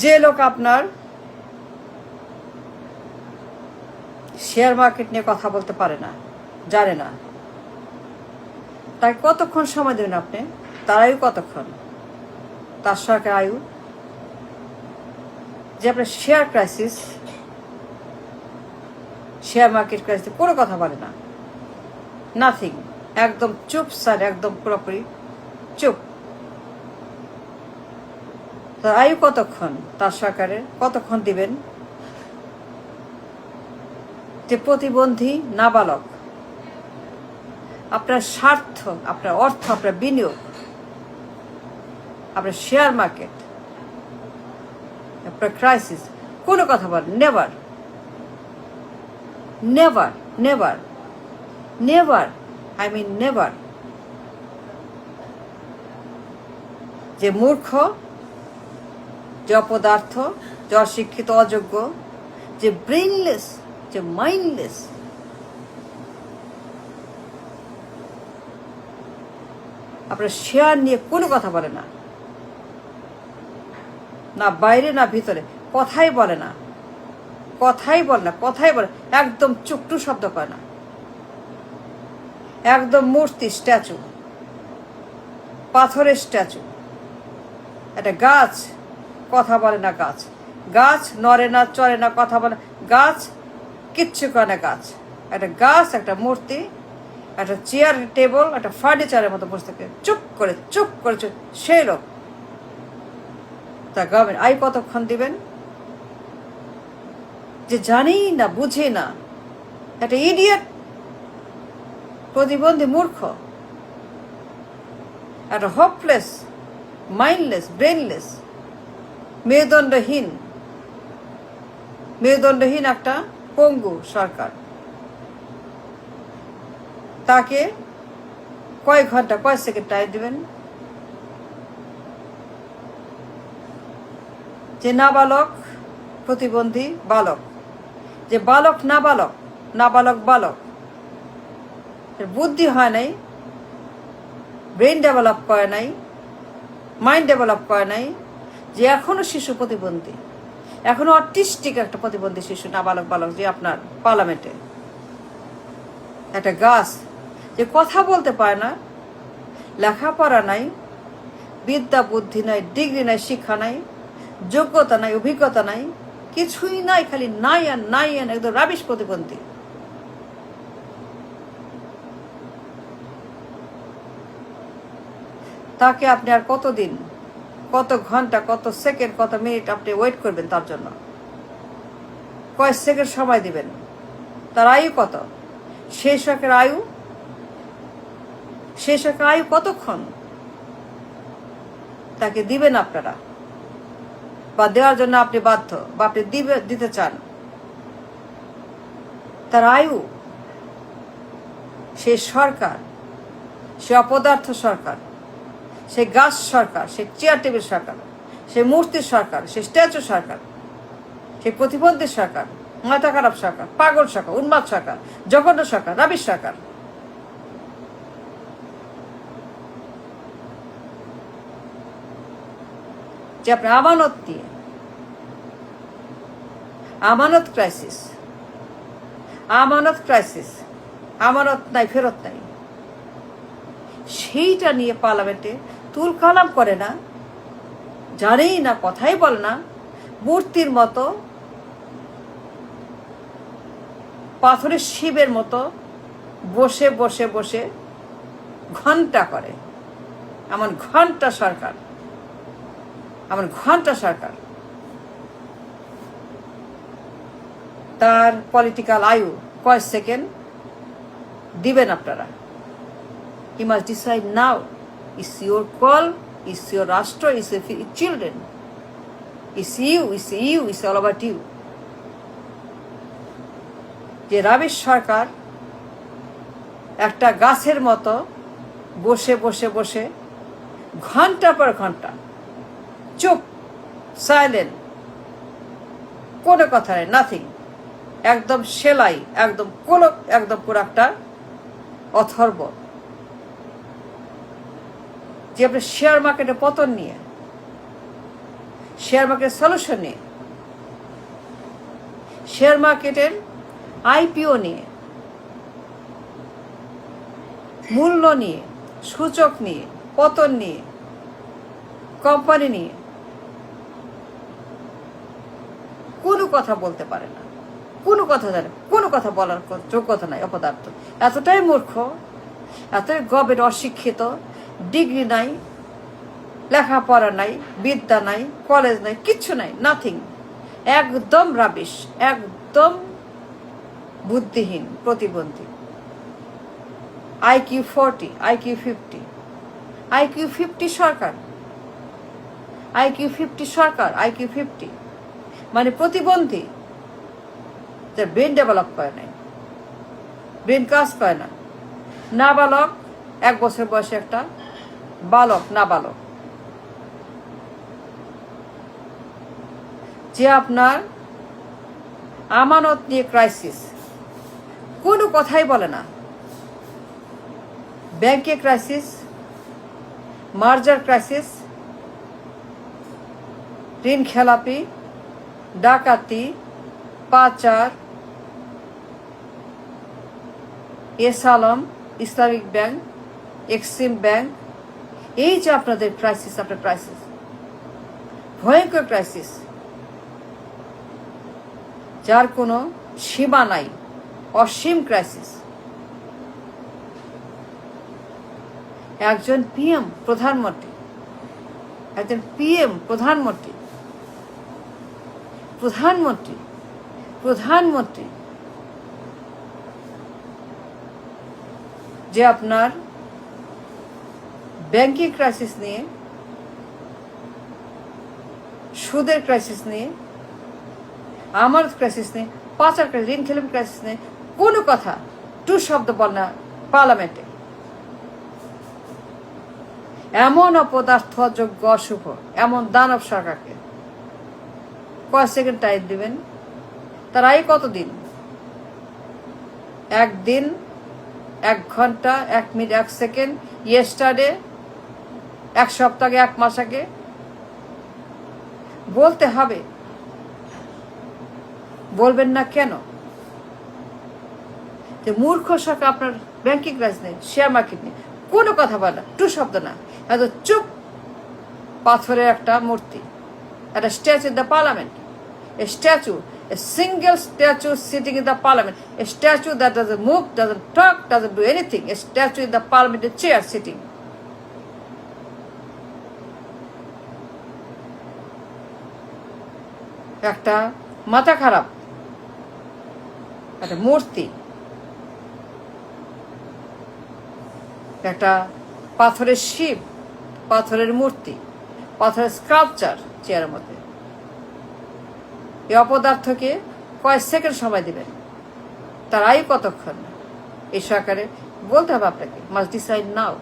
যে লোক আপনার শেয়ার মার্কেট নিয়ে কথা বলতে পারে না, জানে না, তাকে কতক্ষণ সময় দেবেন আপনি? তার আয়ু কতক্ষণ? তার সরকার আয়ু? যে আপনার share crisis, share market crisis কোনো কথা বলে না, নাথিং, একদম চুপ স্যার, একদম পুরোপুরি চুপ। তার আয়ু কতক্ষণ? তার সরকারের কতক্ষণ দিবেন? যে প্রতিবন্ধী নাবালক, আপনার স্বার্থ, আপনার অর্থ, আপনার বিনিয়োগ, আপনার শেয়ার মার্কেট, আপনার ক্রাইসিস, কোনো কথা বলেন? Never, never, never, never, I mean never. যে মূর্খ, যে অপদার্থ, যে অশিক্ষিত, অযোগ্য, যে ব্রেইনলেস, যে মাইন্ডলেস, আপনার শেয়ার নিয়ে কোনো কথা বলে না, না বাইরে না ভিতরে, কথাই বলে না, কথাই বলে না, কথাই বলে, একদম চুকটু শব্দ করে না, একদম মূর্তি, স্ট্যাচু, পাথরের স্ট্যাচু। একটা গাছ কথা বলে না, গাছ, গাছ নড়ে না, চড়ে না, কথা বলে, গাছ কিচ্ছু করে না। গাছ একটা গাছ, একটা মূর্তি, একটা চেয়ার টেবল, একটা ফার্নিচারের মতো বসে থাকে, চুপ করে, চুপ করে, সেই লোক। তা গভর্নমেন্ট আয় কতক্ষণ দিবেন? যে জানেই না, বুঝে না, একটা ইডিয়েট, প্রতিবন্ধী, মূর্খ, একটা হোপলেস, মাইন্ডলেস, ব্রেনলেস, মেরুদণ্ডহীন, মেরুদণ্ডহীন একটা পঙ্গু সরকার। তাকে কয় ঘন্টা, কয় সেকেন্ড টাইম দিবেন? যে নাবালক, প্রতিবন্ধী বালক, যে বালক, নাবালক, নাবালক বালক, বুদ্ধি হয় নাই, ব্রেন ডেভেলপ করে নাই, মাইন্ড ডেভেলপ করে নাই, যে এখনো শিশু প্রতিবন্ধী, এখনো অটিস্টিক একটা প্রতিবন্ধী শিশু, নাবালক বালক, যে আপনার পার্লামেন্টে একটা গাছ, যে কথা বলতে পারে না, লেখাপড়া নাই, বিদ্যা বুদ্ধি নাই, ডিগ্রি নাই, শিক্ষা নাই, যোগ্যতা নাই, অভিজ্ঞতা নাই, কিছুই নাই, খালি নাই আর নাই, আর একদম রাবিশ প্রতিবন্ধী। তাকে আপনি আর কতদিন, কত ঘন্টা, কত সেকেন্ড, কত মিনিট আপনি ওয়েট করবেন তার জন্য? কয় সেকেন্ড সময় দিবেন? তার আয়ু কত? সেই সরকারের আয়ু, সেই সরকারের আয়ু কতক্ষণ তাকে দিবেন আপনারা, বা দেওয়ার জন্য আপনি বাধ্য, বা আপনি দিতে চান? তার আয়ু, সেই সরকার, সে অপদার্থ সরকার, সে গাছ সরকার, সে চেয়ার টেবিল সরকার, সে মূর্তির সরকার, সে স্ট্যাচু সরকার, সে প্রতিবন্ধী সরকার, মাথা খারাপ সরকার, পাগল সরকার, উন্মাদ সরকার, জঘন্য সরকার, রাবিশ সরকার। যে আপনার আমানত নিয়ে, আমানত ক্রাইসিস, আমানত ক্রাইসিস, আমানত নাই, ফেরত নাই, সেইটা নিয়ে পার্লামেন্টে তুল কালাম করে না, জানেই না, কথাই বলে না, মূর্তির মতো, পাথরের শিবের মতো বসে বসে বসে ঘন্টা করে। এমন ঘন্টা সরকার, এমন ঘন্টা সরকার। তার পলিটিক্যাল আয়ু কয় সেকেন্ড দিবেন আপনারা? He must decide now. It's your call, it's your রাষ্ট্র, it's your children, it's you, it's you, it's all about you. যে রাবিশ সরকার একটা গাছের মতো বসে বসে বসে ঘন্টা পর ঘন্টা চুপ, সাইলেন্ট, কোনো কথা নেই, নাথিং, একদম সেলাই, একদম কোলক, একদম পুরো একটা অথর্ব। যে আপনার শেয়ার মার্কেটে পতন নিয়ে, শেয়ার মার্কেট সলিউশন নিয়ে, শেয়ার মার্কেটের আইপিও নিয়ে, মূল্য নিয়ে, সূচক নিয়ে, পতন নিয়ে, কোম্পানি নিয়ে কোনো কথা বলতে পারে না, কোনো কথা জানে, কোনো কথা বলার যোগ্যতা নাই, অপদার্থ। এতটাই মূর্খ, এতটাই গবের অশিক্ষিত, ডিগ্রি নাই, লেখাপড়া নাই, বিদ্যা নাই, কলেজ নাই, কিচ্ছু নাই, নাথিং, একদম রাবিশ, একদম বুদ্ধিহীন, প্রতিবন্ধী। IQ 40, IQ 50, IQ 50 সরকার, IQ 50 সরকার, IQ 50 মানে প্রতিবন্ধী, যার ব্রেন ডেভেলপ করে নাই, ব্রেন কাজ করে না। নাবালক, 1 বছর বয়সে একটা বালক, নাবালক, যে আপনার আমানত নিয়ে ক্রাইসিস, কোনো কথাই বলে না। ব্যাংকে ক্রাইসিস, মার্জার ক্রাইসিস, ঋণ খেলাপি, ডাকাতি, পাচার, এসালম, ইসলামিক ব্যাংক, এক্সিম ব্যাংক, এই যে আপনাদের ক্রাইসিস, আপনার ক্রাইসিস, ভয়ঙ্কর ক্রাইসিস, যার কোনো সীমা নাই, অসীম ক্রাইসিস। একজন পিএম প্রধানমন্ত্রী, একজন পিএম প্রধানমন্ত্রী, প্রধানমন্ত্রী, প্রধানমন্ত্রী যে আপনার ব্যাংকিং ক্রাইসিস নিয়ে, সুদের ক্রাইসিস নিয়ে, আমানত ক্রাইসিস নিয়ে, পাচার ক্রাইসিস, ঋণ খেলাপি ক্রাইসিস নিয়ে কোনো কথা, টু শব্দ বল না পার্লামেন্টে। এমন অপদার্থ, অযোগ্য, অশুভ, এমন দানব সরকারকে কয় সেকেন্ড টাইম দিবেন? তার আগে কতদিন? 1 দিন, 1 ঘন্টা, 1 মিনিট, 1 সেকেন্ড, ইয়েস্টারডে, 1 সপ্তাহ আগে, 1 মাস আগে বলতে হবে। বলবেন না কেন? যে মূর্খ সরকার আপনার ব্যাংকিং ক্রাইসিস নেই, শেয়ার মার্কেট নেই, কোনো কথা বলে না, টু শব্দ না, এত চুপ। পাথরের একটা মূর্তি, একটা statue in the parliament, a statue, a single statue sitting in the parliament, a statue that doesn't move, doesn't talk, doesn't do anything, a statue in the parliament chair sitting. একটা মাথা খারাপ একটা মূর্তি, একটা পাথরের শিব, পাথরের মূর্তি, পাথরের স্কাল্পচার চেয়ারের মধ্যে। এই অপদার্থকে কয় সেকেন্ড সময় দিবেন? তার আয়ু কতক্ষণ? এই সরকারে বলতে হবে আপনাকে, মাস্ট ডিসাইড নাও।